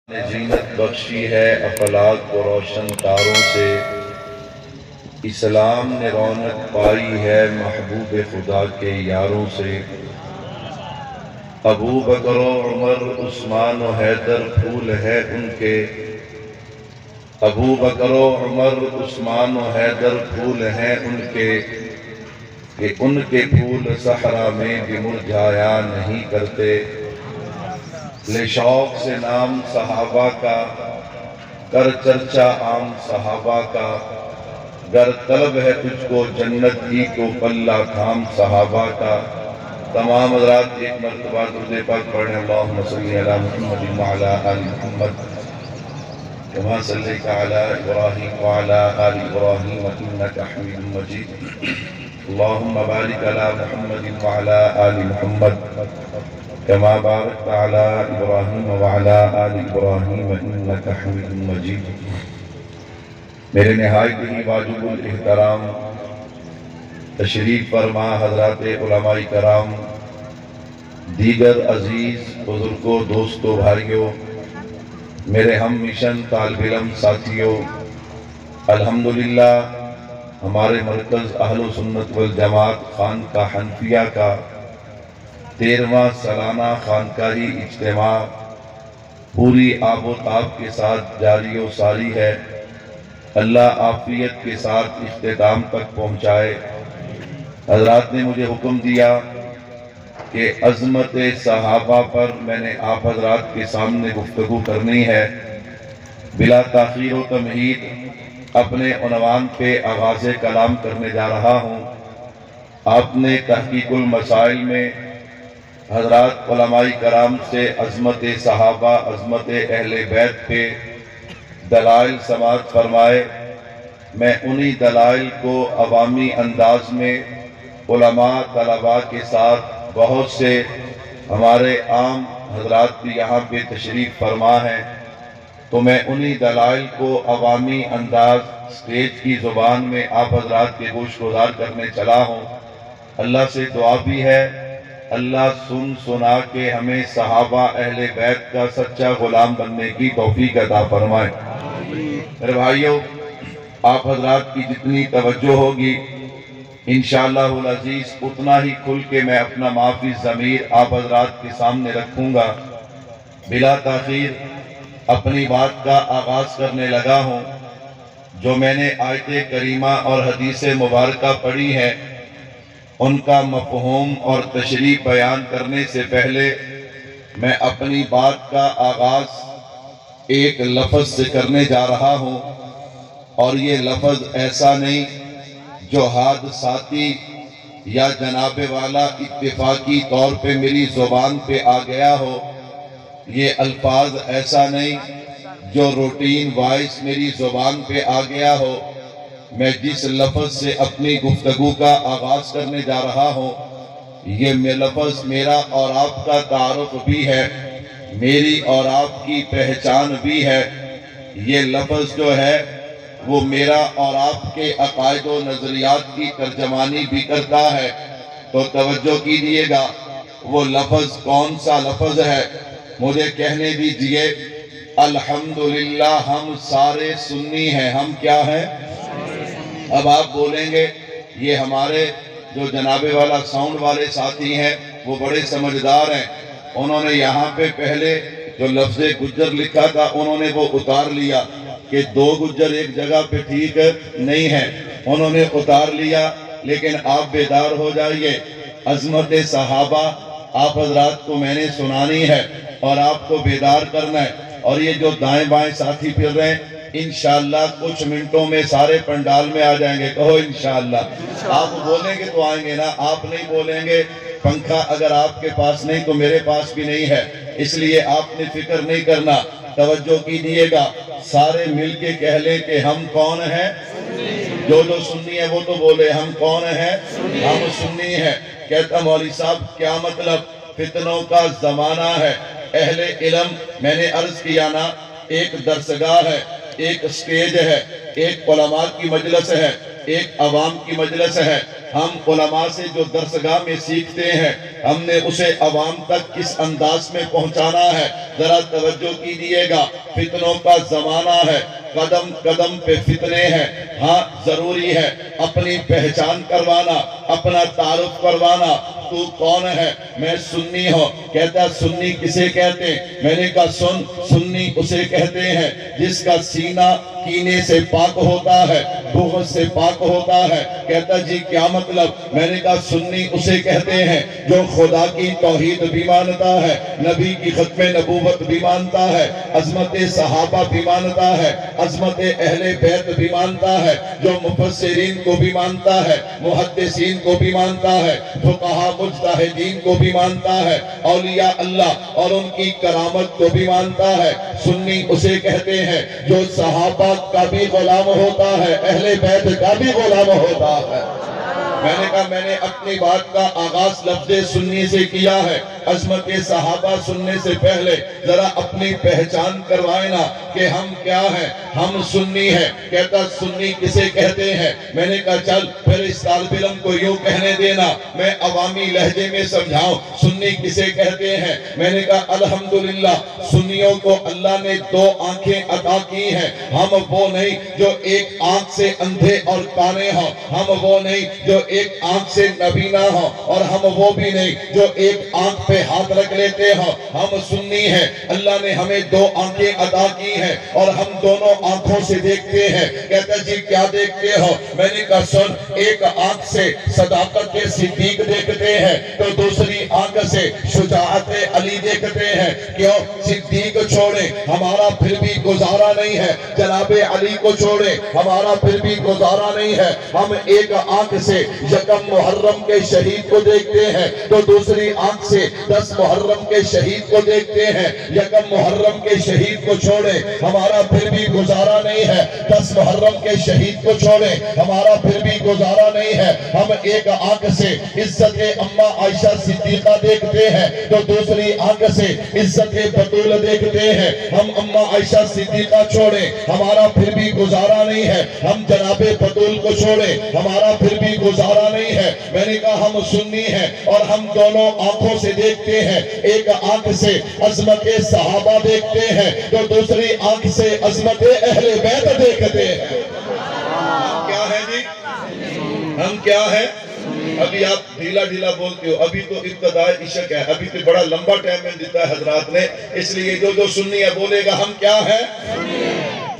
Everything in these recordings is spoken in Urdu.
نے زینت بخشی ہے افلاک کو روشن تاروں سے، اسلام نے رونق پائی ہے محبوب خدا کے یاروں سے۔ ابو بکر و عمر عثمان و حیدر پھول ہے ان کے، ابو بکر و عمر عثمان و حیدر پھول ہیں ان کے، کہ ان کے پھول صحرا میں بھی مرجھایا نہیں کرتے۔ لے شوق سے نام صحابہ کا، کر چرچا عام صحابہ کا، گر طلب ہے تجھ کو جنت کی تو پلہ تھام صحابہ کا۔ تمام حضرات ایک مرتبہ درود پاک پڑھیں، اللہم صلی علی محمد وعلی آل محمد کما صلیت علی ابراہیم وعلی آل ابراہیم انک حمید مجید۔ اللہم بارک علی محمد وعلی آل محمد کما بارکت علی ابراہیم وعلی آل ابراہیم انک حمید مجید۔ میرے نہایت ہی واجب الاحترام تشریف فرما حضرات علماء کرام، دیگر عزیز بزرگوں، دوستوں، بھائیوں، میرے ہم مشن طالب علم ساتھیوں، الحمدللہ ہمارے مرکز اہل سنت والجماعت خانقاہ حنفیہ کا 13واں سالانہ خانقاہی اجتماع پوری آب و تاب کے ساتھ جاری و ساری ہے۔ اللہ عافیت کے ساتھ اختتام تک پہنچائے۔ حضرات نے مجھے حکم دیا کہ عظمت صحابہ پر میں نے آپ حضرات کے سامنے گفتگو کرنی ہے۔ بلا تاخیر و تمہید اپنے عنوان پہ آغاز کلام کرنے جا رہا ہوں۔ آپ نے تحقیق المسائل میں حضرات علماء کرام سے عظمت صحابہ، عظمت اہل بیت پہ دلائل سماعت فرمائے۔ میں انہی دلائل کو عوامی انداز میں علماء طلباء کے ساتھ بہت سے ہمارے عام حضرات بھی یہاں پہ تشریف فرما ہیں، تو میں انہی دلائل کو عوامی انداز سٹیج کی زبان میں آپ حضرات کے گوش گزار کرنے چلا ہوں۔ اللہ سے دعا بھی ہے اللہ سن سنا کے ہمیں صحابہ اہل بیت کا سچا غلام بننے کی توفیق عطا فرمائے۔ میرے بھائیوں، آپ حضرات کی جتنی توجہ ہوگی انشاءاللہ العزیز اتنا ہی کھل کے میں اپنا معافی ضمیر آپ حضرات کے سامنے رکھوں گا۔ بلا تاخیر اپنی بات کا آغاز کرنے لگا ہوں۔ جو میں نے آیت کریمہ اور حدیث مبارکہ پڑھی ہے ان کا مفہوم اور تشریح بیان کرنے سے پہلے میں اپنی بات کا آغاز ایک لفظ سے کرنے جا رہا ہوں، اور یہ لفظ ایسا نہیں جو حادثاتی یا جناب والا اتفاقی طور پہ میری زبان پہ آ گیا ہو۔ یہ الفاظ ایسا نہیں جو روٹین وائس میری زبان پہ آ گیا ہو۔ میں جس لفظ سے اپنی گفتگو کا آغاز کرنے جا رہا ہوں یہ لفظ میرا اور آپ کا تعارف بھی ہے، میری اور آپ کی پہچان بھی ہے۔ یہ لفظ جو ہے وہ میرا اور آپ کے عقائد و نظریات کی ترجمانی بھی کرتا ہے۔ تو توجہ کیجئے گا وہ لفظ کون سا لفظ ہے، مجھے کہنے دیجئے۔ الحمدللہ ہم سارے سنی ہیں۔ ہم کیا ہیں؟ اب آپ بولیں گے یہ ہمارے جو جناب والا ساؤنڈ والے ساتھی ہیں وہ بڑے سمجھدار ہیں، انہوں نے یہاں پہ پہلے جو لفظ گجر لکھا تھا انہوں نے وہ اتار لیا کہ 2 گجر ایک جگہ پہ ٹھیک نہیں ہے، انہوں نے اتار لیا۔ لیکن آپ بیدار ہو جائیے، عظمت صحابہ آپ حضرات کو میں نے سنانی ہے اور آپ کو بیدار کرنا ہے۔ اور یہ جو دائیں بائیں ساتھی پھر رہے ہیں انشاءاللہ کچھ منٹوں میں سارے پنڈال میں آ جائیں گے، کہو انشاءاللہ۔ آپ بولیں گے تو آئیں گے نا، آپ نہیں بولیں گے پنکھا اگر آپ کے پاس نہیں تو میرے پاس بھی نہیں ہے، اس لیے آپ نے فکر نہیں کرنا۔ توجہ کیجئے گا، سارے مل کے کہہ لیں کہ ہم کون ہیں؟ جو سنی ہے وہ تو بولے ہم کون ہیں؟ ہم سنی ہیں۔ کہتا مولوی صاحب کیا مطلب؟ فتنوں کا زمانہ ہے، اہل علم میں نے عرض کیا نا، ایک درسگاہ ہے، ایک سٹیج ہے، ایک علماء کی مجلس ہے، ایک عوام کی مجلس ہے۔ ہم علماء سے جو درسگاہ میں سیکھتے ہیں ہم نے اسے عوام تک کس انداز میں پہنچانا ہے۔ ذرا توجہ کیجیے گا، فتنوں کا زمانہ ہے، قدم قدم پہ فتنے ہیں۔ ہاں ضروری ہے اپنی پہچان کروانا، اپنا تعارف کروانا۔ تو کون ہے؟ میں سنی ہوں۔ کہتا سنی کسے کہتے ہیں؟ میں نے کہا سنی اسے کہتے ہیں جس کا سینہ کینے سے پاک ہوتا ہے، بغض سے پاک ہوتا ہے۔ کہتا جی کیا مطلب؟ میں نے کہا سنی اسے کہتے ہیں جو خدا کی توحید بھی مانتا ہے، نبی کی ختم نبوت بھی مانتا ہے، عظمت صحابہ بھی مانتا ہے، عظمت اہل بیت بھی مانتا ہے، جو مفسرین کو بھی مانتا ہے، محدثین کو بھی مانتا ہے، فقہاء مجتہدین کو بھی مانتا ہے، اولیاء اللہ اور ان کی کرامت کو بھی مانتا ہے۔ سنی اسے کہتے ہیں جو صحابہ کا بھی غلام ہوتا ہے، اہل بیت کا بھی غلام ہوتا ہے۔ میں نے کہا میں نے اپنی بات کا آغاز لفظ سنی سے کیا ہے۔ عظمت صحابہ سننے سے پہلے ذرا اپنی پہچان کروائے نا کہ ہم کیا ہیں۔ ہم سنی ہیں۔ کہتا سنی کسے کہتے ہیں؟ میں نے کہا چل پھر اس طالب علم کو یوں کہنے دینا، میں عوامی لہجے میں سمجھاؤں سنی کسے کہتے ہیں۔ میں نے کہا الحمدللہ سنیوں کو اللہ نے 2 آنکھیں عطا کی ہیں۔ ہم وہ نہیں جو ایک آنکھ سے اندھے اور کانے ہوں، ہم وہ نہیں جو ایک آنکھ سے نبینا ہوں، اور ہم وہ بھی نہیں جو ایک آنکھ پہ ہاتھ رکھ لیتے ہوں۔ ہم سنی ہیں، اللہ نے ہمیں 2 آنکھیں عطا کی ہیں اور ہم دونوں آنکھوں سے دیکھتے ہیں۔ کہتا جی کیا دیکھتے ہو؟ میں نے کہا سن، ایک آنکھ سے صداقت صدیق دیکھتے ہیں تو دوسری آنکھ سے شجاعت علی دیکھتے ہیں۔ کیوں؟ صدیق چھوڑیں ہمارا پھر بھی گزارا نہیں ہے، جناب علی کو چھوڑیں ہمارا پھر بھی گزارا نہیں ہے۔ ہم ایک آنکھ سے یکم محرم کے شہید کو دیکھتے ہیں تو دوسری آنکھ سے 10 محرم کے شہید کو دیکھتے ہیں۔ یکم محرم کے شہید کو چھوڑیں ہمارا پھر بھی گزارا نہیں ہے، 10 محرم کے شہید کو چھوڑیں ہمارا پھر بھی گزارا نہیں ہے۔ ہم ایک آنکھ سے عزت اماں عائشہ صدیقہ دیکھتے ہیں تو دوسری آنکھ سے عزت بطول دیکھتے ہیں۔ ہم اماں عائشہ صدیقہ چھوڑیں ہمارا پھر بھی گزارا نہیں ہے، ہم جناب بطول کو چھوڑیں ہمارا پھر بھی گزارا نہیں ہے۔ میں نے کہا ہم سنی ہیں اور ہم دونوں آنکھوں سے دیکھتے ہیں، ایک آنکھ سے عظمت صحابہ دیکھتے ہیں تو دوسری آنکھ سے عظمت اہل بیت دیکھتے ہیں۔ ہم کیا ہیں جی؟ ہم کیا ہیں؟ ابھی آپ ڈھیلا ڈھیلا بولتے ہو، ابھی تو ابتداء عشق ہے، ابھی تو بڑا لمبا ٹائم میں دیتا ہے حضرات نے، اس لیے جو سنی ہے بولے گا ہم کیا ہیں؟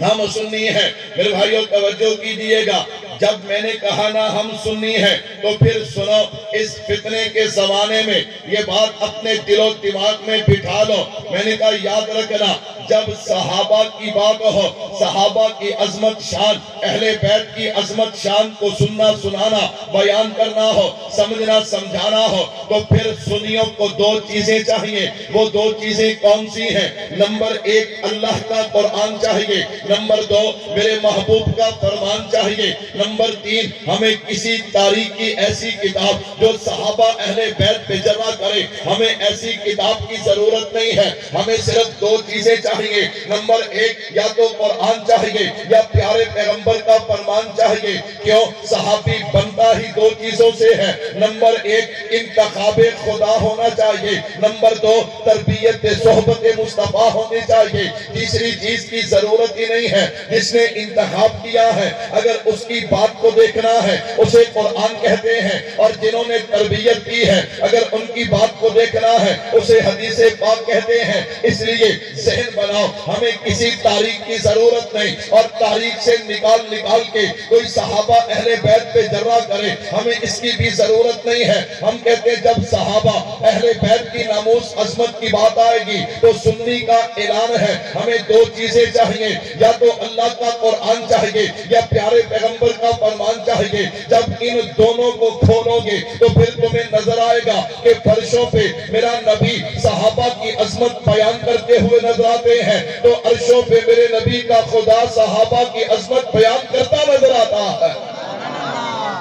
ہم سنی ہیں۔ میرے بھائیوں توجہ کیجئے گا، جب میں نے کہا نا ہم سنی ہیں تو پھر سنو، اس فتنے کے زمانے میں یہ بات اپنے دل و دماغ میں بٹھا لو۔ میں نے کہا یاد رکھنا، جب صحابہ کی بات ہو، صحابہ کی عظمت شان، اہل بیت کی عظمت شان کو سننا سنانا بیان کرنا ہو، سمجھنا سمجھانا ہو تو پھر سنیوں کو 2 چیزیں چاہیے۔ وہ 2 چیزیں کون سی ہیں؟ نمبر 1 اللہ کا قرآن چاہیے، نمبر 2 میرے محبوب کا فرمان چاہیے، نمبر 3 ہمیں کسی تاریخ کی ایسی کتاب جو صحابہ اہل بیت پہ جمع کرے۔ ہمیں ایسی کتاب کی ضرورت نہیں ہے، ہمیں صرف 2 چیزیں چاہیے۔ نمبر 1 یا تو قرآن چاہیے یا پیارے پیغمبر کا فرمان چاہیے۔ کیوں؟ صحابی بنتا ہی 2 چیزوں سے ہے۔ نمبر 1 انتخاب خدا ہونا چاہیے، نمبر 2 تربیت صحبت مصطفیٰ ہونی چاہیے۔ تیسری چیز کی ضرورت ہی نہیں ہے۔ جس نے انتخاب کیا ہے اگر اس کی بات کو دیکھنا ہے اسے قرآن کہتے ہیں، اور جنہوں نے تربیت کی ہے اگر ان کی بات کو دیکھنا ہے اسے حدیث پاک کہتے ہیں۔ اس لیے ذہن بناؤ، ہمیں کسی تاریخ کی ضرورت نہیں، اور تاریخ سے نکال کے کوئی صحابہ اہل بیت پہ جرہ کرے، ہمیں اس کی بھی ضرورت نہیں ہے۔ ہم کہتے ہیں جب صحابہ اہل بیت کی ناموس عظمت کی بات آئے گی تو سنی کا اعلان ہے، ہمیں 2 چیزیں چاہیے، یا تو اللہ کا قرآن چاہیے یا پیارے پیغمبر کا فرمان چاہیے۔ جب ان دونوں کو کھولو گے تو پھر تمہیں نظر آئے گا کہ فرشوں پہ میرا نبی صحابہ کی عظمت بیان کرتے ہوئے نظر آتے ہیں تو عرشوں پہ میرے نبی کا خدا صحابہ کی عظمت بیان کرتا نظر آتا ہے۔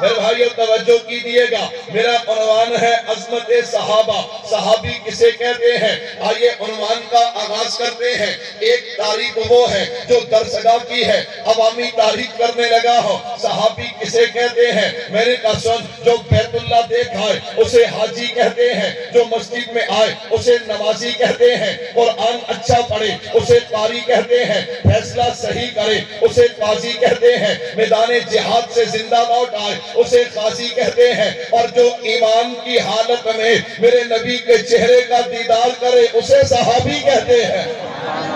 میرے بھائیو توجہ کیجئے گا، میرا عنوان ہے عظمت صحابہ۔ صحابی کسے کہتے ہیں؟ آئیے عنوان کا آغاز کرتے ہیں۔ ایک تاریخ وہ ہے جو درسگاہ کی ہے، عوامی تاریخ کرنے لگا ہو۔ صحابی کسے کہتے ہیں؟ میں نے کہا سن، جو بیت اللہ دیکھ آئے اسے حاجی کہتے ہیں، جو مسجد میں آئے اسے نمازی کہتے ہیں، قرآن اچھا پڑھے اسے قاری کہتے ہیں، فیصلہ صحیح کرے اسے قاضی کہتے ہیں، میدان جہاد سے زندہ لوٹ آئے اسے قاضی کہتے ہیں، اور جو ایمان کی حالت میں میرے نبی کے چہرے کا دیدار کرے اسے صحابی کہتے ہیں،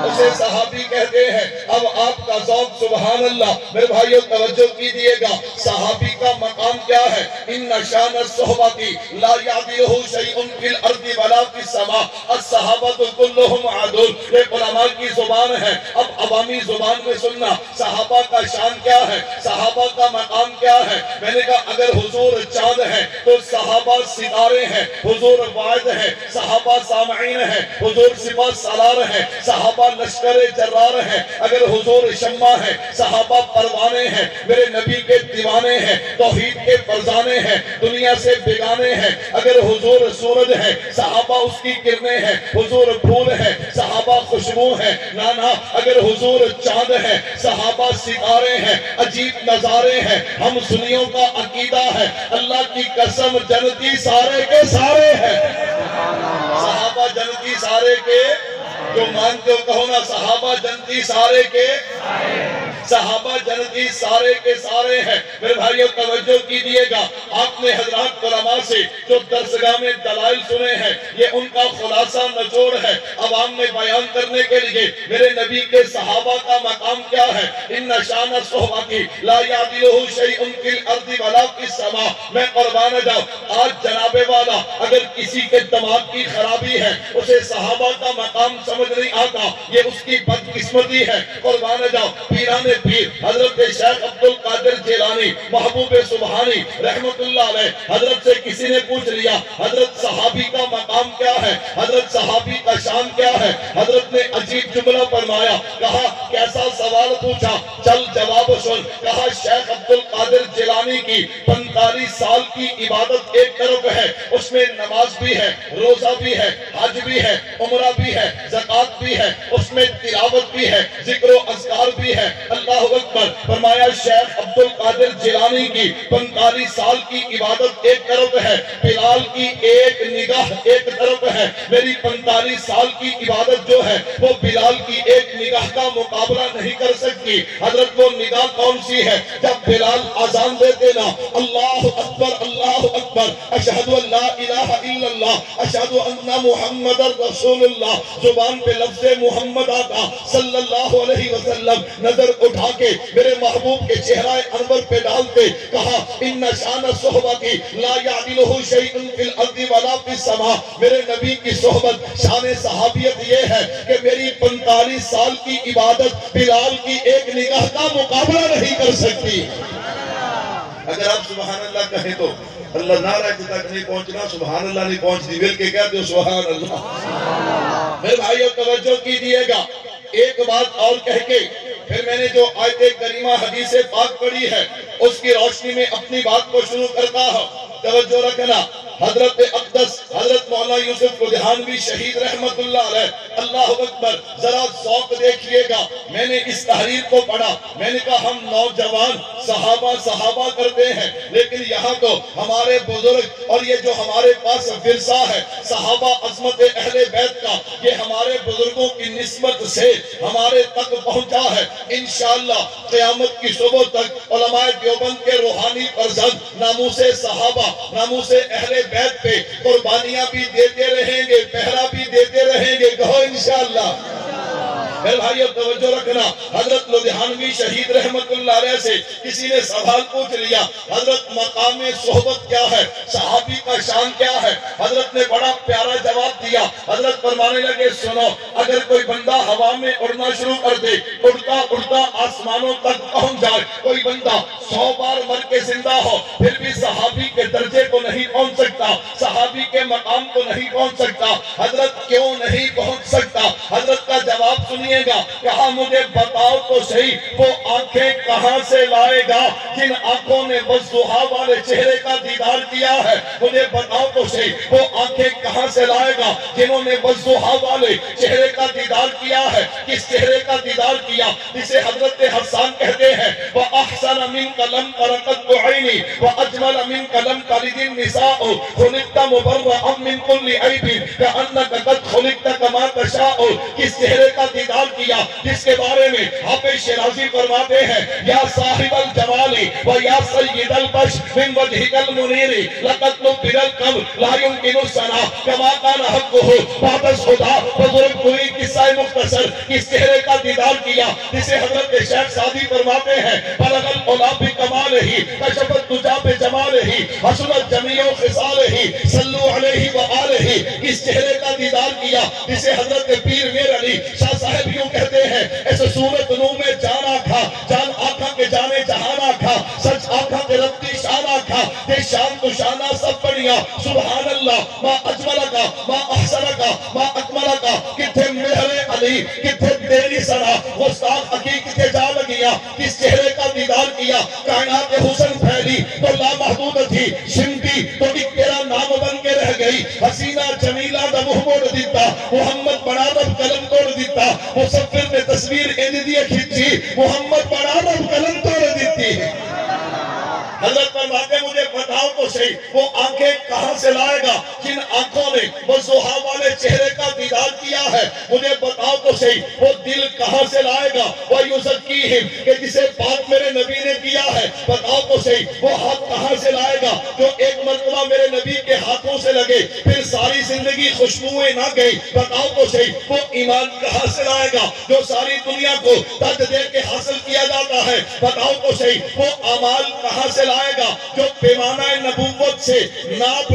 اسے صحابی کہتے ہیں۔ اب آپ کا ذوق سبحان اللہ، میرے بھائیو توجہ کیجئے گا، صحابی کا مقام کیا ہے؟ ان شان الصحبۃ لا یعدلہ شیء فی الارض ولا فی السماء الصحابۃ کلھم عدول۔ یہ علماء کی زبان ہے، اب عوامی زبان میں سننا، صحابہ کا شان کیا ہے، صحابہ کا مقام کیا ہے؟ میں نے کہا اگر حضور چاند ہے تو صحابہ ستارے ہیں، حضور واحد ہے، صحابہ سامعین ہیں، حضور سپہ سالار ہیں، صحابہ لشکر جرار ہیں، اگر حضور شمع ہے صحابہ پروانے ہیں، میرے نبی کے دیوانے ہیں، توحید کے فرزانے ہیں، دنیا سے بیگانے ہیں، اگر حضور سورج ہے صحابہ اس کی کرنیں ہیں، حضور پھول ہے صحابہ خوشبو ہیں، نانا اگر حضور چاند ہے صحابہ ستارے ہیں، عجیب نظارے ہیں۔ ہم سنیوں کا عقیدہ ہے اللہ کی قسم جنتی سارے کے سارے ہیں، صحابہ جنتی سارے کے، جو مانتے ہو کہو نا صحابہ جنتی سارے کے، صحابہ جنتی سارے کے سارے ہیں۔ میرے بھائیو توجہ کیجئے گا، آپ نے حضرات علماء سے جو درسگاہ میں دلائل سنے ہیں یہ ان کا خلاصہ نچوڑ ہے عوام میں بیان کرنے کے لیے۔ میرے نبی کے صحابہ کا مقام کیا ہے؟ ان شان الصحبۃ لا یعدلہ شیء فی الارض ولا فی السماء۔ میں قربان جاؤں، آج جناب والا اگر کسی کے دماغ کی خرابی ہے اسے صحابہ کا مقام سمجھ نہیں آتا، یہ اس کی بدقسمتی ہے۔ قربان جاؤ، پیران پیر حضرت شیخ عبدالقادر جیلانی محبوب سبحانی رحمت اللہ علیہ، حضرت سے کسی نے پوچھ لیا حضرت صحابی کا مقام کیا ہے، حضرت صحابی کا شان کیا ہے؟ حضرت نے عجیب جملہ فرمایا، کہا کیسا سوال پوچھا، چل جواب سن۔ کہا شیخ عبدالقادر جیلانی کی 45 سال کی عبادت ایک طرف ہے، اس میں نماز بھی ہے، روزہ بھی ہے، حج بھی ہے، عمرہ بھی ہے، زکوٰۃ بھی ہے، اس میں تلاوت بھی ہے، ذکر و اذکار بھی ہے، اللہ اکبر۔ فرمایا شیخ عبدالقادر جیلانی کی 45 سال کی عبادت ایک طرف ہے، بلال کی ایک نگاہ ایک طرف ہے، میری 45 سال کی عبادت جو ہے وہ بلال کی ایک نگاہ کا مقابلہ نہیں کر سکتی۔ حضرت وہ نگاہ کون سی ہے؟ جب بلال اذان دیتے نا اللہ اکبر اشہد ان لا الہ الا اللہ اشہد ان محمد رسول اللہ، زبان پہ لفظ محمد آتا صلی اللہ علیہ وسلم، نظر اٹھا کے میرے محبوب کے چہرہ انور پہ ڈالتے، کہا ان شان الصحبۃ لا یعدلہ شیء فی الارض ولا فی السماء۔ میرے نبی کی صحبت شان صحابیت یہ ہے کہ میری 45 سال کی عبادت بلال کی ایک نگاہ کا مقابلہ نہیں کر سکتی۔ اگر آپ سبحان اللہ کہیں تو اللہ نعرہ تک نہیں پہنچنا، سبحان اللہ نہیں پہنچتی، مل کے کہتے ہو سبحان اللہ۔ میرے بھائیو توجہ کیجئے گا، ایک بات اور کہہ کے پھر میں نے جو آیت کریمہ حدیث پاک پڑھی ہے اس کی روشنی میں اپنی بات کو شروع کرتا ہوں۔ توجہ رکھنا، حضرت اقدس حضرت مولانا یوسف قدحانوی شہید رحمت اللہ علیہ، اللہ اکبر، ذرا ذوق دیکھئے گا۔ میں نے اس تحریر کو پڑھا، میں نے کہا ہم نوجوان صحابہ کرتے ہیں، لیکن یہاں تو ہمارے بزرگ اور یہ جو ہمارے پاس ورثہ ہے صحابہ عظمت اہل بیت کا، یہ ہمارے بزرگوں کی نسبت سے ہمارے تک پہنچا ہے۔ انشاءاللہ قیامت کی صبح تک علماء دیوبند کے روحانی فرزند ناموس صحابہ، ناموس اہل بیت پہ قربانیاں بھی دیتے رہیں گے، پہرا بھی دیتے رہیں گے، کہو انشاءاللہ۔ میرے بھائیو توجہ رکھنا، حضرت لدھیانوی شہید رحمت اللہ علیہ سے کسی نے سوال پوچھ لیا حضرت مقام صحبت کیا ہے، صحابی کا شان کیا ہے؟ حضرت نے بڑا پیارا جواب دیا، حضرت فرمانے لگے سنو، اگر کوئی بندہ ہوا میں اڑنا شروع کر دے، اڑتا اڑتا آسمانوں تک پہنچ جائے، کوئی بندہ 100 بار مر کے زندہ ہو پھر بھی صحابی کے درجے کو نہیں پہنچ سکتا، صحابی کے مقام کو نہیں پہنچ سکتا۔ حضرت کیوں نہیں پہنچ سکتا؟ حضرت کا جواب سنیے سنیے گا، کہا مجھے بتاؤ تو صحیح وہ آنکھیں کہاں سے لائے گا جن آنکھوں نے والضحیٰ والے چہرے کا دیدار کیا ہے؟ مجھے بتاؤ تو صحیح وہ آنکھیں کہاں سے لائے گا جنہوں نے والضحیٰ والے چہرے کا دیدار کیا ہے؟ کس چہرے کا دیدار کیا؟ جسے حضرت حسان کہتے ہیں وَأَحْسَنَ مِنْكَ لَمْ تَرَ قَطُّ عَيْنِي وَأَجْمَلَ مِنْكَ لَمْ تَلِدِ النِّسَاءُ خُلِقْتَ مُبَرَّأً مِنْ كُلِّ عَيْبٍ كَأَنَّكَ قَدْ خُلِقْتَ كَمَا تَشَاءُ۔ کس چہرے کا دیدار کیا جس کے بارے میں حافظ شیرازی فرماتے ہیں یا صاحب الجمال و یا سید البشر من وجهك المنیر لقد نبر القمر لا يمكن السنا كما كان حقه بعد الهدى۔ بزرگ کوئی قصہ مختصر کس چہرے کا دیدار کیا جسے حضرت شیخ سعدی فرماتے ہیں بلغ العلا بکمالہ کشف الدجا بجمالہ حسنت جمیع خصالہ صلو علیہ وآلہ۔ کس چہرے کا دیدار کیا جسے حضرت پیر میر علی شاہ صاحب یوں کہتے ہیں ایسے صورت نو میں جان آکھا جان آکھا کے جانے جہان آکھا سچ آکھا کے ربتی شان آکھا تے شان تو شانہ سب بڑھیا سبحان اللہ ما اجملکا ما احسنکا ما اکملکا۔ کتھے مہر علی کتھے تیری سنا گستاخ حقی کتھے جا لگیا کس چہرے کا دیدار کیا کائنات حسن پھیلی تو لامحدود تھی شمٹی تو ایک تیرا نام بن کے رہ گئی حسینہ جمیلہ دا منہ موڑ دیتا محمد بڑا رب قلم توڑ دیتا مصفر نے تصویر ایدی دیئے کھچی محمد بڑا رب قلم توڑ دیتی ہے۔ حضرت فرماتے مجھے بتاؤ تو صحیح وہ آنکھیں کہاں سے لائے گا جن آنکھوں نے والضحیٰ والے چہرے کا دیدار کیا ہے؟ مجھے بتاؤ تو صحیح وہ دل کہاں سے لائے گا وَيُزَكِّيهِمْ کہ جسے پاک میرے نبی نے کیا ہے؟ بتاؤ تو صحیح وہ ہاتھ کہاں سے لائے گا جو ایک مرتبہ میرے نبی کے ہاتھوں سے لگے پھر ساری زندگی خوشبوئیں نہ گئی؟ بتاؤ تو صحیح وہ ایمان کہاں سے لائے گا جو ساری دنیا کو تج دے کے حاصل کیا جاتا ہے؟ بتاؤ تو صحیح وہ اعمال کہاں سے لائے گا جو پیمانہ نبوت سے ناپ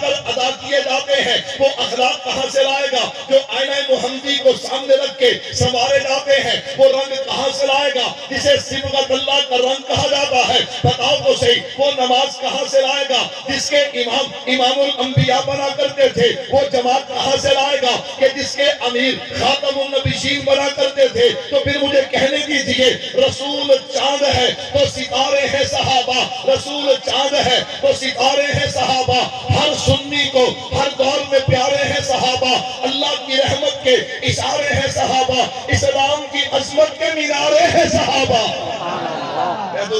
کر ادا کیے جاتے ہیں؟ وہ اخلاق کہاں سے لائے گا جو آئینہ محمدی کو سامنے رکھ کے سنوارے جاتے ہیں؟ وہ رنگ کہاں سے لائے گا جسے صبغت اللہ کا رنگ کہا جاتا ہے؟ بتاؤ تو صحیح وہ نماز کہاں سے لائے گا جس کے امام الانبیاء بنا کرتے تھے؟ وہ جماعت کہاں سے لائے گا کہ جس کے امیر خاتم النبیین بنا کرتے تھے؟ تو پھر مجھے کہنے دیجئے رسول چاند ہے تو ستارے ہیں صحابہ، رسول چاند ہے تو ستارے ہیں صحابہ، ہر سنی کو ہر دور میں پیارے ہیں صحابہ، اللہ کی رحمت کے اشارے ہیں صحابہ، اسلام کی عظمت کے مینارے ہیں صحابہ۔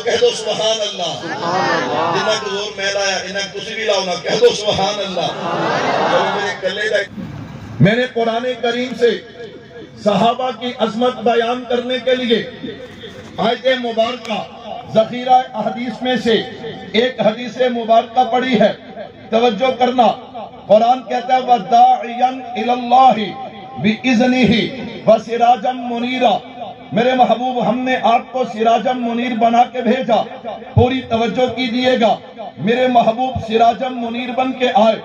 کہہ دو سبحان اللہ، جنہ کو زور میں لایا انہیں کسی بھی لاؤنا، کہہ دو سبحان اللہ۔ میں نے قرآن کریم سے صحابہ کی عظمت بیان کرنے کے لیے آیت مبارکہ ذخیرہ احادیث میں سے ایک حدیث مبارکہ پڑھی ہے، توجہ کرنا۔ قرآن کہتا ہے وَدَاعِيًا إِلَى اللَّهِ بِإِذْنِهِ وَسِرَاجًا مُنِيرًا۔ میرے محبوب ہم نے آپ کو سراجم منیر بنا کے بھیجا، پوری توجہ کیجئے گا۔ میرے محبوب سراجم منیر بن کے آئے،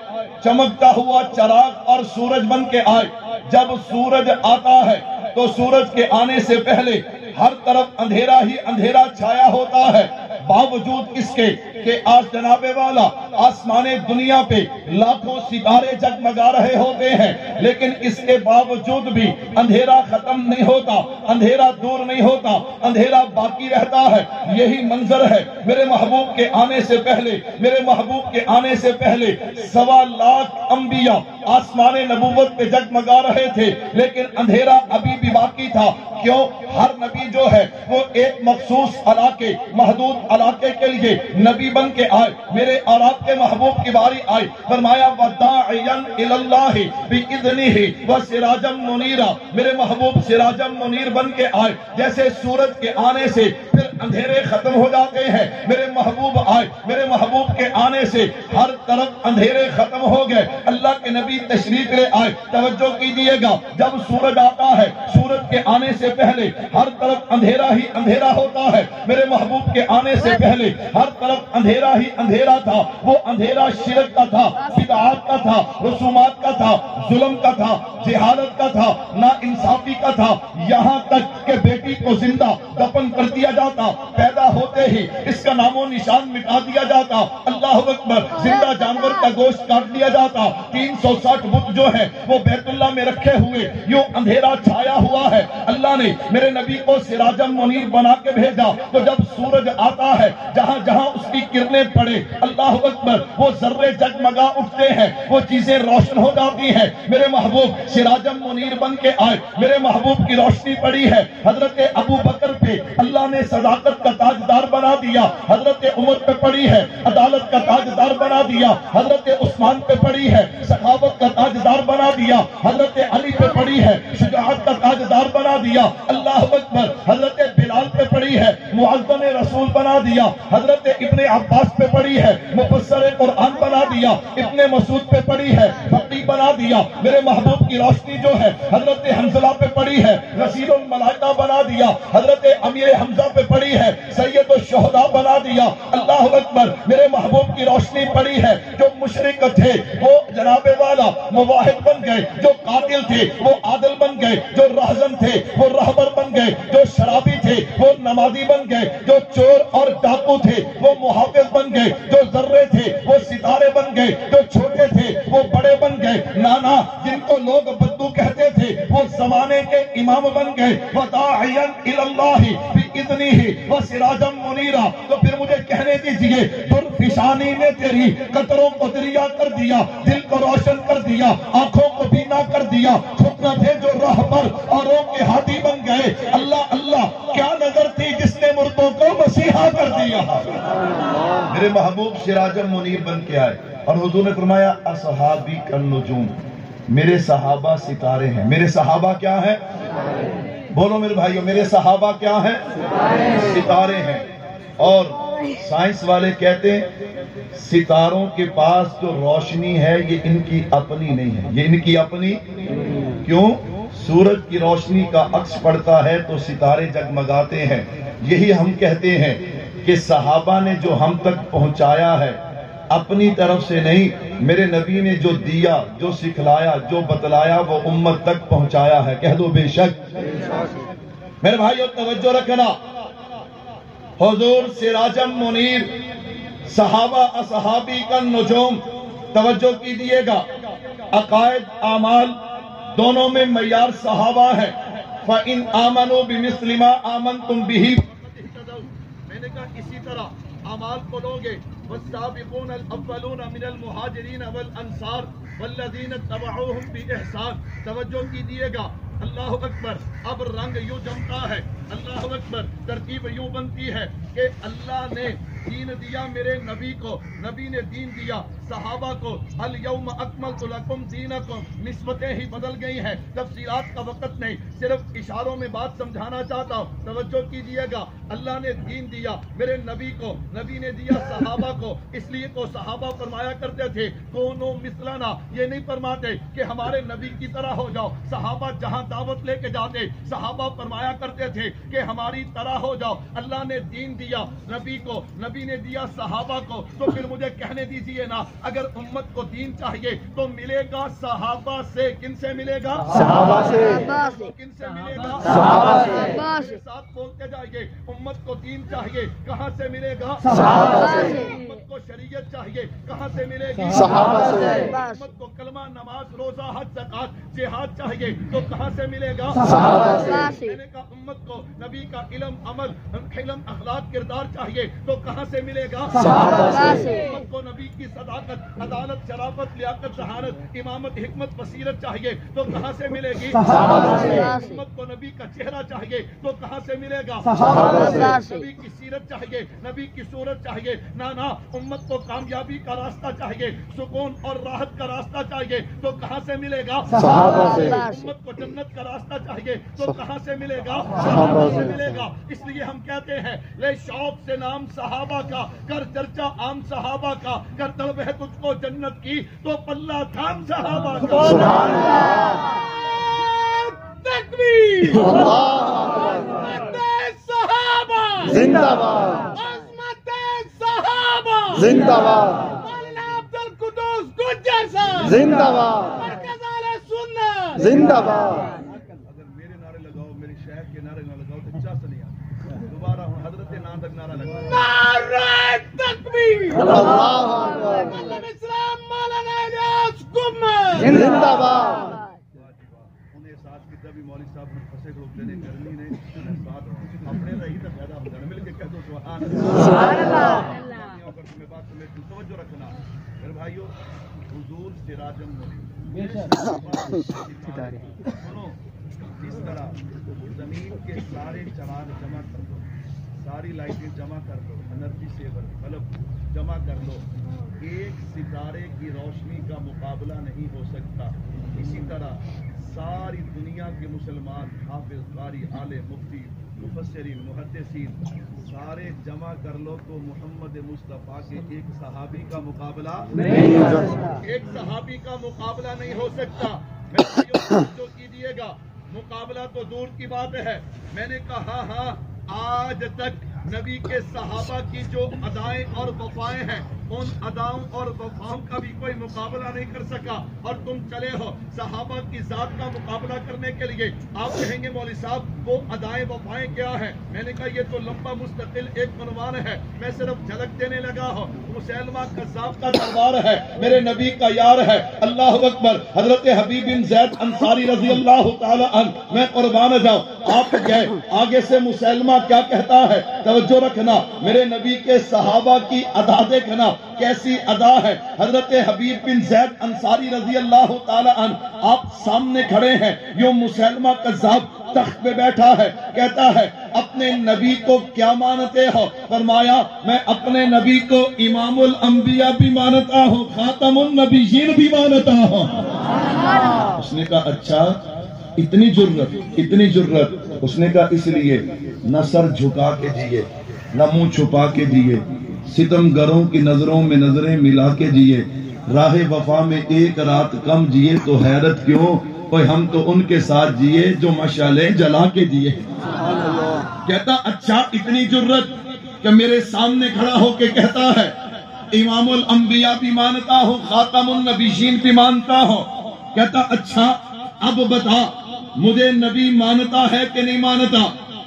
چمکتا ہوا چراغ اور سورج بن کے آئے۔ جب سورج آتا ہے تو سورج کے آنے سے پہلے ہر طرف اندھیرا ہی اندھیرا چھایا ہوتا ہے، باوجود اس کے کہ آج جناب والا آسمان دنیا پہ لاکھوں ستارے جگمگا رہے ہوتے ہیں، لیکن اس کے باوجود بھی اندھیرا ختم نہیں ہوتا، اندھیرا دور نہیں ہوتا، اندھیرا باقی رہتا ہے۔ یہی منظر ہے میرے محبوب کے آنے سے پہلے، میرے محبوب کے آنے سے پہلے 1.25 لاکھ انبیاء آسمان نبوت پہ جگمگا رہے تھے، لیکن اندھیرا ابھی بھی باقی تھا۔ کیوں؟ ہر نبی جو ہے وہ ایک مخصوص علاقے، محدود علاقے کے لیے نبی بن کے آئے۔ میرے اور آپ کے محبوب کی باری آئی، فرمایا وَدَاعِيًا إِلَى اللَّهِ بِإِذْنِهِ وَسِرَاجًا مُنِيرًا۔ میرے محبوب سراجم منیر بن کے آئے، جیسے سورج کے آنے سے پھر اندھیرے ختم ہو جاتے ہیں، میرے محبوب آئے، میرے محبوب کے آنے سے ہر طرف اندھیرے ختم ہو گئے، اللہ کے نبی تشریف لے آئے۔ توجہ کیجئے گا، جب سورج آتا ہے، سورج کے آنے سے پہلے ہر طرف اندھیرا ہی اندھیرا ہوتا ہے، میرے محبوب کے آنے سے پہلے ہر طرف اندھیرا ہی اندھیرا تھا۔ وہ اندھیرا شرک کا تھا، بدعات کا تھا، رسومات کا تھا، ظلم کا تھا، جہالت کا تھا، ناانصافی کا تھا، یہاں تک کہ بیٹی کو زندہ دفن کر دیا جاتا، پیدا ہوتے ہوتے ہی اس کا نام و نشان مٹا دیا جاتا. اللہ اکبر. زندہ جانور کا گوشت کاٹ دیا جاتا. 360 بت جو ہے وہ بیت اللہ میں رکھے ہوئے یوں اندھیرا چھایا ہوا ہے. اللہ نے میرے نبی کو سراجم منیر بنا کے بھیجا تو جب سورج آتا ہے جہاں جہاں اس کی کرنیں پڑے اللہ اکبر وہ ذرے جگمگا اٹھتے ہیں, وہ چیزیں روشن ہو جاتی ہیں. میرے محبوب سراجم منیر بن کے آئے, میرے محبوب کی روشنی پڑی ہے. حضرت ابو بکر پہ اللہ نے صداقت کا تاجدار بنا دیا, حضرت عمر پہ پڑی ہے عدالت کا تاجدار بنا دیا, حضرت عثمان پہ پڑی ہے سخاوت کا تاجدار بنا دیا, حضرت علی پہ پڑی ہے شجاعت کا تاجدار بنا دیا. اللہ اکبر. حضرت بلال پہ پڑی ہے معظم رسول بنا دیا, حضرت ابن عباس پہ پڑی ہے مفسر قرآن بنا دیا, ابن مسعود پہ پڑی ہے فقیہ بنا دیا. میرے محبوب کی روشنی جو ہے حضرت حنظلہ پہ پڑی ہے رسول الملائکہ بنا دیا, حضرت امیر حمزہ پہ پڑی ہے سید الشہداء بنا دیا. اللہ اکبر. میرے محبوب کی روشنی پڑی ہے جو مشرک تھے وہ جناب والا مواحد بن گئے, جو قاتل تھے وہ عادل بن گئے, جو رہزن تھے وہ رہبر بن گئے, جو شرابی تھے وہ نمازی بن گئے, جو چور اور ڈاکو تھے وہ محافظ بن گئے, جو ذرے تھے وہ ستارے بن گئے, جو چھوٹے تھے وہ بڑے بن گئے. نانا جن کو لوگ بدو کہتے تھے وہ زمانے کے امام بن گئے. وَدَاعِيًا إِلَى اللَّهِ بِإِذْنِهِ وَسِرَاجًا مُنِيرًا. تو پھر مجھے کہنے دیجئے درفشانی نے تیری قطروں کو دریا کر دیا, دل کو روشن کر دیا, آنکھوں کو بینا کر دیا. خطنا تھے جو راہبر اوروں کے ہاتھی بن گئے. اللہ اللہ کیا نظر تھی جس نے مردوں کو مسیحا کر دیا. میرے محبوب سراجم منیر بن کے آئے اور حضور نے فرمایا اصحابی کالنجوم, میرے صحابہ ستارے ہیں. میرے صحابہ کیا ہیں؟ بولو میرے بھائیو, میرے صحابہ کیا ہیں؟ ستارے ہیں. اور سائنس والے کہتے ہیں ستاروں کے پاس جو روشنی ہے یہ ان کی اپنی نہیں ہے, یہ ان کی اپنی. کیوں؟ سورج کی روشنی کا عکس پڑتا ہے تو ستارے جگمگاتے ہیں. یہی ہم کہتے ہیں کہ صحابہ نے جو ہم تک پہنچایا ہے اپنی طرف سے نہیں, میرے نبی نے جو دیا, جو سکھلایا, جو بتلایا وہ امت تک پہنچایا ہے. کہہ دو بے شک. میرے بھائیو توجہ رکھنا, حضور سراجم منیر, صحابہ اصحابی کا نجوم. توجہ کیجئے گا, عقائد اعمال دونوں میں معیار صحابہ ہے. فَإِنْ آمَنُوا بِمِثْلِ مَا آمَنْتُمْ بِهِ. میں نے کہا اسی طرح اعمال کو لوگے. والسابقون الاولون من المہاجرین والانصار والذین اتبعوہم بإحسان. توجہ کیجئے گا, اللہ اکبر. اب رنگ یوں جمتا ہے, اللہ اکبر. ترتیب یوں بنتی ہے کہ اللہ نے دین دیا میرے نبی کو, نبی نے دین دیا صحابہ کو. الیوم اکملت لکم دینکم, نسبتیں ہی بدل گئی ہیں, تفصیلات کا وقت نہیں, صرف اشاروں میں بات سمجھانا چاہتا ہوں. توجہ کیجئے گا, اللہ نے دین دیا میرے نبی کو, نبی نے دیا صحابہ کو. اس لیے کو صحابہ فرمایا کرتے تھے کونو مثلنا, یہ نہیں فرماتے کہ ہمارے نبی کی طرح ہو جاؤ. صحابہ جہاں دعوت لے کے جاتے صحابہ فرمایا کرتے تھے کہ ہماری طرح ہو جاؤ. اللہ نے دین دیا نبی کو, نبی نے دیا صحابہ کو. تو پھر مجھے کہنے دیجئے نا, اگر امت کو دین چاہیے تو ملے گا صحابہ سے. کن سے ملے گا؟ صحابہ سے. کن سے ملے گا؟ صحابہ سے. ساتھ بولتے جائیے, امت کو دین چاہیے کہاں سے ملے گا؟ صحابہ سے. امت کو شریعت چاہیے کہاں سے ملے گی؟ صحابہ سے. امت کو کلمہ, نماز, روزہ, حج, زکات, جہاد چاہیے تو کہاں سے ملے گا؟ صحابہ سے. میں نے کہا امت کو نبی کا علم, عمل, حلم, اخلاق, کردار چاہیے تو کہاں سے ملے گا؟ صحابہ سے. امت کو نبی کی صداقت, عدالت, شرافت, لیاقت, ذہانت, امامت, حکمت, بصیرت چاہیے تو کہاں سے ملے گی؟ صحابہ سے. امت کو نبی کا چہرہ چاہیے تو کہاں سے ملے گا؟ صحابہ سے. نبی کی سیرت چاہیے, نبی کی صورت چاہیے. نانا امت کو کامیابی کا راستہ چاہیے, سکون اور راحت کا راستہ چاہیے تو کہاں سے ملے گا؟ صحابہ سے. امت کو جنت کا راستہ چاہیے تو کہاں سے ملے گا؟ صحابہ سے ملے گا. اس لیے ہم کہتے ہیں لے شوق سے نام صحابہ کا, کر چرچا عام صحابہ کا, کر طلب ہے تجھ کو جنت کی تو پلہ تھام صحابہ کا. سبحان اللہ. تکبیر. عظمت صحابہ زندہ باد. عظمت صحابہ زندہ باد. مولانا عبد القدوس گجر صاحب زندہ باد. مرکز اہل سنت زندہ باد. اگر میرے نعرے لگاؤ, میرے شہر کے نعرہ نہ لگاؤ تو چس نہیں آتا دوبارہ ہوں حضرت نام تک نعرہ لگاؤ نعرہ تکبیر اسلام مولانا الیاس گمر زندہ باد انہیں احساس کیا بھی مولوی صاحب نے پھنسے گروپ دینے کرنی نے ساتھ اپنے رہی تو پیدا ہو جانا مل کے کہہ دو سبحان اللہ تمہیں بات تمہیں توجہ رکھنا میرے بھائیو حضور سراجم سنو اس طرح زمین کے سارے چراغ جمع کر دو ساری لائٹیں جمع کر دو انرجی سیور بلب جمع کر لو ایک ستارے کی روشنی کا مقابلہ نہیں ہو سکتا اسی طرح ساری دنیا کے مسلمان حافظ قاری عالم مفتی مفسرین محدثین سارے جمع کر لو تو محمد مصطفیٰ کے ایک صحابی کا مقابلہ نہیں ہو سکتا ایک صحابی کا مقابلہ نہیں ہو سکتا جو کیجئے گا مقابلہ تو دور کی بات ہے میں نے کہا ہاں آج تک نبی کے صحابہ کی جو ادائیں اور وفائیں ہیں ان اداؤں اور وفاؤں کا بھی کوئی مقابلہ نہیں کر سکا اور تم چلے ہو صحابہ کی ذات کا مقابلہ کرنے کے لیے آپ کہیں گے مولوی صاحب وہ ادائیں وفائیں کیا ہیں میں نے کہا یہ تو لمبا مستقل ایک عنوان ہے میں صرف جھلک دینے لگا ہوں مسلمہ کذاب کا دربار ہے میرے نبی کا یار ہے اللہ اکبر حضرت حبیب بن زید انصاری رضی اللہ تعالی عنہ میں قربان جاؤں آپ گئے آگے سے مسلمہ کیا کہتا ہے توجہ رکھنا میرے نبی کے صحابہ کی ادا دیکھنا کیسی ادا ہے حضرت حبیب بن زید انصاری رضی اللہ تعالی عنہ آپ سامنے کھڑے ہیں یوں مسلمہ کذاب تخت پہ بیٹھا ہے کہتا ہے اپنے نبی کو کیا مانتے ہو فرمایا میں اپنے نبی کو امام الانبیاء بھی مانتا ہوں خاتم النبیین بھی مانتا ہوں اس نے کہا اچھا اتنی جرت اس نے کہا اس لیے نہ سر جھکا کے جیے نہ منہ چھپا کے جیے ستم گروں کی نظروں میں نظریں ملا کے جیے راہ وفا میں ایک رات کم جیے تو حیرت کیوں کوئی ہم تو ان کے ساتھ جیے جو مشعلیں جلا کے جیے کہتا اچھا اتنی جرت کہ میرے سامنے کھڑا ہو کے کہتا ہے امام الانبیاء بھی مانتا ہوں خاتم النبیین بھی مانتا ہوں کہتا اچھا اب بتا مجھے نبی مانتا ہے کہ نہیں مانتا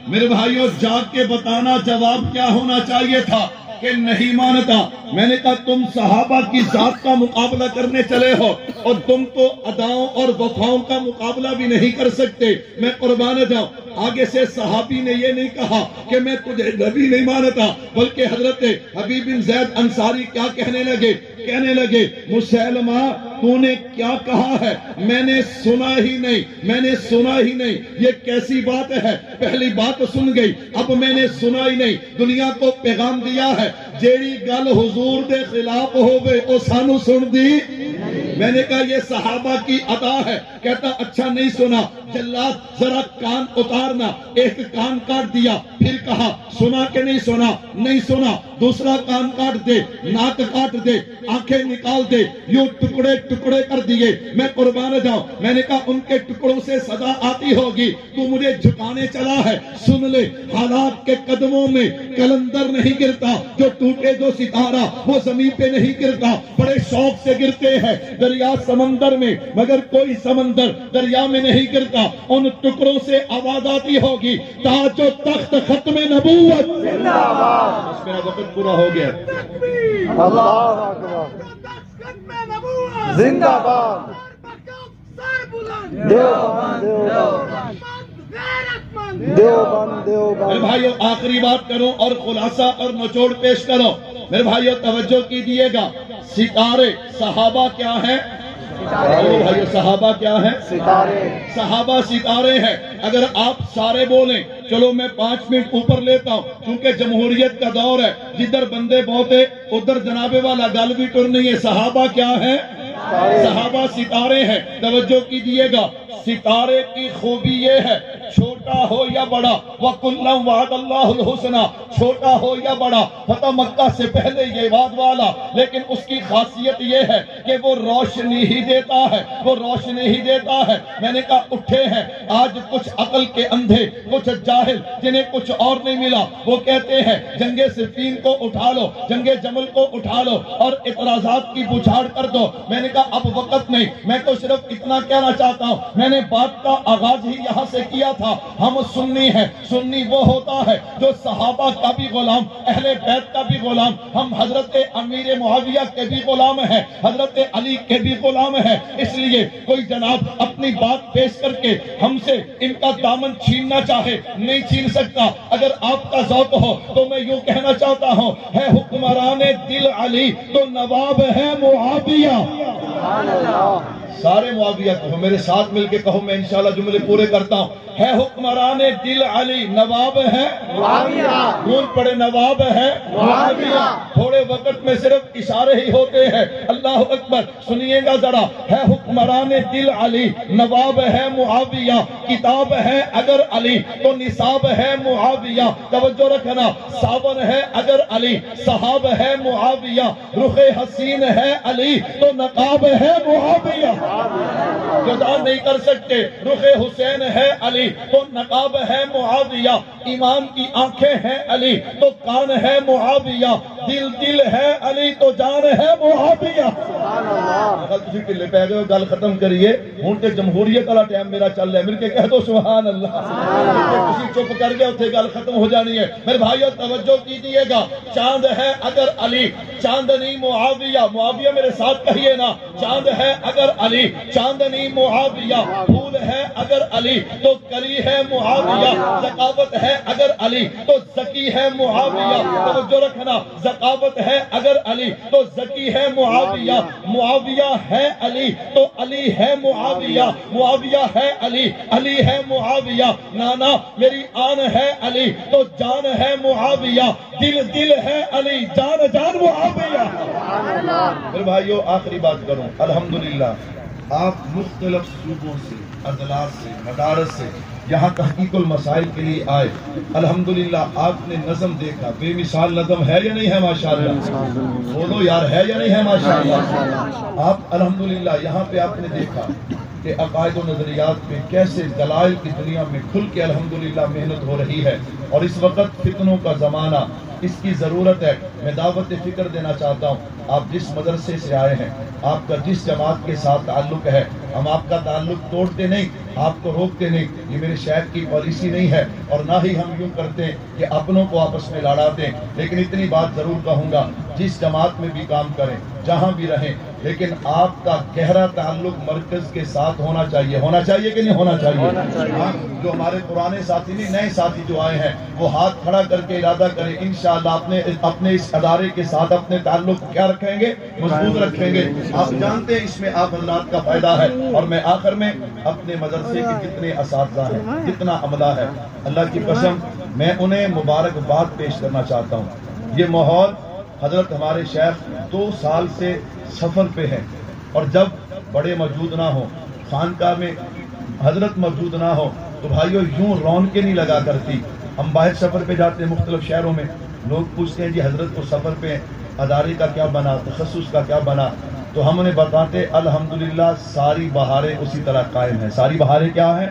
میرے بھائیوں جاگ کے بتانا جواب کیا ہونا چاہیے تھا کہ نہیں مانتا میں نے کہا تم صحابہ کی ذات کا مقابلہ کرنے چلے ہو اور تم تو اداؤں اور وفاؤں کا مقابلہ بھی نہیں کر سکتے میں قربان جاؤں آگے سے صحابی نے یہ نہیں کہا کہ میں تجھے نبی نہیں مانتا بلکہ حضرت حبیب بن زید انصاری کیا کہنے لگے مسلمہ تو نے کیا کہا ہے میں نے سنا ہی نہیں یہ کیسی بات ہے پہلی بات سن گئی اب میں نے سنا ہی نہیں دنیا کو پیغام دیا ہے جیڑی گل حضور دے خلاف ہوئے او سانو سن دی میں نے کہا یہ صحابہ کی ادا ہے کہتا اچھا نہیں سنا جلاد ذرا کان اتارنا ایک کان کاٹ دیا پھر کہا سنا کہ نہیں سنا دوسرا کان کاٹ دے ناک کاٹ دے آنکھیں نکال دے یوں ٹکڑے کر دیے میں قربان جاؤں میں نے کہا ان کے ٹکڑوں سے صدا آتی ہوگی تو مجھے جھکانے چلا ہے سن لے حالات کے قدموں میں کلندر نہیں گرتا جو ٹوٹے جو ستارہ وہ زمین پہ نہیں گرتا بڑے شوق سے گرتے ہیں دریا سمندر میں مگر کوئی سمندر دریا میں نہیں گرتا ان ٹکڑوں سے آواز آتی ہوگی تاج و تخت ختم نبوت زندہ باد اس میرا وقت پورا ہو گیا اللہ اکبر زندہ باد میرے بھائیوں آخری بات کروں اور خلاصہ اور نچوڑ پیش کرو میرے بھائیوں توجہ کیجئے گا ستارے صحابہ کیا ہیں صحابہ کیا ہیں صحابہ ستارے ہیں اگر آپ سارے بولیں چلو میں 5 منٹ اوپر لیتا ہوں کیونکہ جمہوریت کا دور ہے جدھر بندے بہتے ادھر جنابے والا گل بھی ٹر نہیں ہے صحابہ کیا ہیں صحابہ ستارے ہیں توجہ کیجئے گا ستارے کی خوبی یہ ہے چھوٹا ہو یا بڑا وَكُلًّا وَعَدَ اللَّهُ الْحُسْنَى چھوٹا ہو یا بڑا فتح مکہ سے پہلے یہ وعد والا لیکن اس کی خاصیت یہ ہے کہ وہ روشنی ہی دیتا ہے میں نے کہا اٹھے ہیں آج کچھ عقل کے اندھے کچھ جاہل جنہیں کچھ اور نہیں ملا وہ کہتے ہیں جنگ صفین کو اٹھا لو جنگ جمل کو اٹھا لو اور اعتراضات کی بچھاڑ کر دو میں نے کہا اب وقت نہیں میں تو صرف اتنا کہنا چاہتا ہوں میں نے بات کا آغاز ہی یہاں سے کیا تھا تھا ہم سنی ہیں. سنی وہ ہوتا ہے جو صحابہ کا بھی غلام, اہل بیت کا بھی غلام, ہم حضرت امیر معاویہ کے بھی غلام ہیں, حضرت علی کے بھی غلام ہیں. اس لیے کوئی جناب اپنی بات پیش کر کے ہم سے ان کا دامن چھیننا چاہے نہیں چھین سکتا. اگر آپ کا ذوق ہو تو میں یوں کہنا چاہتا ہوں, ہے حکمران دل علی تو نواب ہے معاویہ. سارے معاویہ کہو, میرے ساتھ مل کے کہو, میں انشاءاللہ جملے پورے کرتا ہوں. ہے حکمران دل علی نواب ہے معاویہ. کون پڑے نواب ہے معاویہ. تھوڑے وقت میں صرف اشارے ہی ہوتے ہیں. اللہ اکبر, سنیے گا ذرا. ہے حکمران دل علی نواب ہے معاویہ. کتاب ہے اگر علی تو نصاب ہے معاویہ. توجہ رکھنا, ساون ہے اگر علی صحاب ہے معاویہ. رخ حسین ہے علی تو نقاب ہے معاویہ. جدا نہیں کر سکتے. رخ حسین ہے علی تو نقاب ہے معاویہ. امام کی آنکھیں ہیں علی تو کان ہے معاویہ. دل ہے علی تو جان ہے معاویہ. تسی ٹھلے پہ گئے ہو, گل ختم کریے. ہوں تے جمہوریت والا ٹائم میرا چل رہا ہے, مل کے کہہ دو سبحان اللہ. تسی چپ کر گئے اتنے گل ختم ہو جانی ہے. میرے بھائیو توجہ کیجیے گا. چاند ہے اگر علی چاندنی معاویہ. معاویہ میرے ساتھ کہیے نا. چاند ہے اگر علی چاندنی معاویہ. پھول ہے اگر علی تو کلی ہے معاویہ. ذکاوت ہے اگر علی تو ذکی ہے معاویہ. توجہ رکھنا, ذکاوت ہے اگر علی تو ذکی ہے معاویہ. معاویہ ہے علی تو علی ہے معاویہ. معاویہ ہے علی, علی ہے معاویہ. نانا میری آن ہے علی تو جان ہے معاویہ. دل ہے علی, جان معاویہ. میرے بھائیو آخری بات کروں. الحمدللہ آپ مختلف صوبوں سے, اضلاع سے, مدارس سے یہاں تحقیق المسائل کے لیے آئے. الحمدللہ آپ نے نظم دیکھا, بے مثال نظم ہے یا نہیں ہے ماشاءاللہ؟ بولو یار, ہے یا نہیں ہے ماشاءاللہ؟ آپ الحمدللہ یہاں پہ آپ نے دیکھا کہ عقائد و نظریات پہ کیسے دلائل کی دنیا میں کھل کے الحمدللہ محنت ہو رہی ہے. اور اس وقت فتنوں کا زمانہ, اس کی ضرورت ہے. میں دعوت فکر دینا چاہتا ہوں. آپ جس مدرسے سے آئے ہیں, آپ کا جس جماعت کے ساتھ تعلق ہے, ہم آپ کا تعلق توڑتے نہیں, آپ کو روکتے نہیں. یہ میرے شیخ کی پالیسی نہیں ہے, اور نہ ہی ہم یوں کرتے ہیں کہ اپنوں کو آپس میں لڑاتے ہیں. لیکن اتنی بات ضرور کہوں گا, جس جماعت میں بھی کام کریں, جہاں بھی رہیں, لیکن آپ کا گہرا تعلق مرکز کے ساتھ ہونا چاہیے. ہونا چاہیے کہ نہیں ہونا چاہیے؟ جو ہمارے پرانے ساتھی نہیں, نئے ساتھی جو آئے ہیں, وہ ہاتھ کھڑا کر کے ارادہ کریں انشاءاللہ اپنے اس ادارے کے ساتھ اپنے تعلق کیا رکھیں گے, مضبوط رکھیں گے. آپ جانتے ہیں اس میں آپ حضرات کا فائدہ ہے. اور میں آخر میں اپنے مدرسے کے جتنے اساتذہ ہیں, جتنا عملہ ہے, اللہ کی قسم میں انہیں مبارکباد پیش کرنا چاہتا ہوں. یہ ماحول, حضرت ہمارے شیخ 2 سال سے سفر پہ ہیں, اور جب بڑے موجود نہ ہوں, خانقاہ میں حضرت موجود نہ ہو, تو بھائیو یوں رونقیں نہیں لگا کرتی. ہم باہر سفر پہ جاتے ہیں مختلف شہروں میں, لوگ پوچھتے ہیں جی حضرت کو سفر پہ ادارے کا کیا بنا, تخصص کا کیا بنا, تو ہم انہیں بتاتے الحمدللہ ساری بہاریں اسی طرح قائم ہیں. ساری بہاریں کیا ہیں؟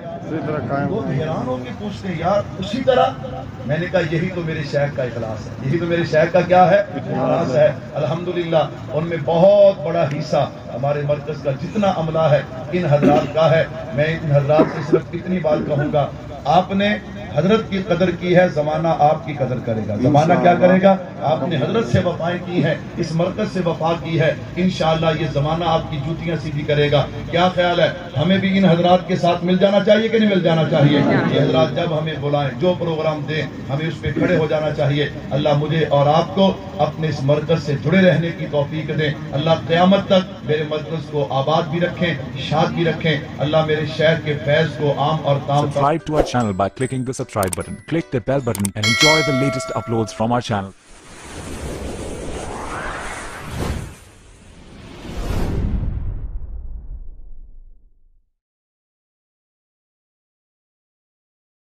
وہ حیران ہو کے پوچھتے ہیں یار اسی طرح. میں نے کہا یہی تو میرے شیخ کا اخلاص ہے, یہی تو میرے شیخ کا کیا ہے, اخلاص ہے. الحمدللہ ان میں بہت بڑا حصہ ہمارے مرکز کا جتنا عملہ ہے ان حضرات کا ہے. میں ان حضرات سے صرف اتنی بات کہوں گا, آپ نے حضرت کی قدر کی ہے, زمانہ آپ کی قدر کرے گا. زمانہ کیا کرے گا؟ آپ نے حضرت سے وفائیں کی ہیں, اس مرکز سے وفا کی ہے, انشاءاللہ یہ زمانہ آپ کی جوتیاں سیدھی کرے گا. کیا خیال ہے, ہمیں بھی ان حضرات کے ساتھ مل جانا چاہیے کہ نہیں مل جانا چاہیے؟ یہ حضرات جب ہمیں بلائیں, جو پروگرام دیں, ہمیں اس پہ کھڑے ہو جانا چاہیے. اللہ مجھے اور آپ کو اپنے اس مرکز سے جڑے رہنے کی توفیق دیں. اللہ قیامت تک میرے مرکز کو آباد بھی رکھیں, شاد بھی رکھیں. اللہ میرے شہر کے فیض کو عام اور تام. Subscribe to our channel by clicking the subscribe button. Click the bell button and enjoy the latest uploads from our channel.